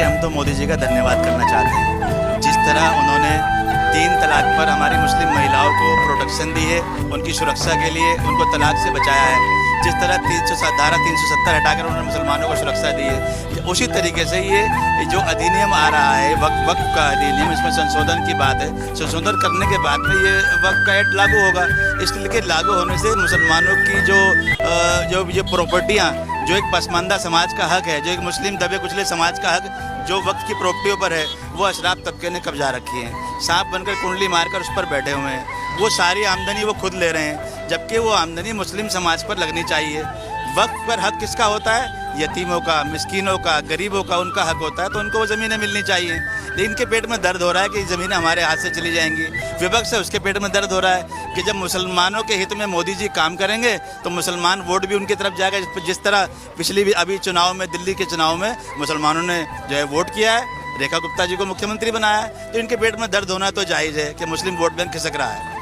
देखिए, हम तो मोदी जी का धन्यवाद करना चाहते हैं। जिस तरह उन्होंने 3 तलाक पर हमारी मुस्लिम महिलाओं को प्रोटेक्शन दी है, उनकी सुरक्षा के लिए उनको तलाक से बचाया है। जिस तरह धारा 370 हटाकर उन्होंने मुसलमानों को सुरक्षा दी है, उसी तरीके से ये जो अधिनियम आ रहा है, वक्फ का अधिनियम, इसमें संशोधन की बात है। संशोधन करने के बाद में ये वक्फ का एक्ट लागू होगा। इसलिए लागू होने से मुसलमानों की जो ये प्रॉपर्टियाँ, जो एक पसमानदा समाज का हक है, जो एक मुस्लिम दबे कुचले समाज का हक जो वक्त की प्रॉपर्टियों पर है, वो अशराफ तबके ने कब्जा रखी है। सांप बनकर कुंडली मारकर उस पर बैठे हुए हैं। वो सारी आमदनी वो खुद ले रहे हैं, जबकि वो आमदनी मुस्लिम समाज पर लगनी चाहिए। वक्त पर हक किसका होता है? यतीमों का, मिस्कीनों का, गरीबों का उनका हक होता है, तो उनको वो ज़मीनें मिलनी चाहिए। लेकिन इनके पेट में दर्द हो रहा है कि ज़मीनें हमारे हाथ से चली जाएंगी। विपक्ष है, उसके पेट में दर्द हो रहा है कि जब मुसलमानों के हित में मोदी जी काम करेंगे तो मुसलमान वोट भी उनकी तरफ जाएगा। जिस तरह अभी चुनाव में, दिल्ली के चुनाव में मुसलमानों ने जो है वोट किया है, रेखा गुप्ता जी को मुख्यमंत्री बनाया है, तो इनके पेट में दर्द होना तो जायज़ है कि मुस्लिम वोट बैंक खिसक रहा है।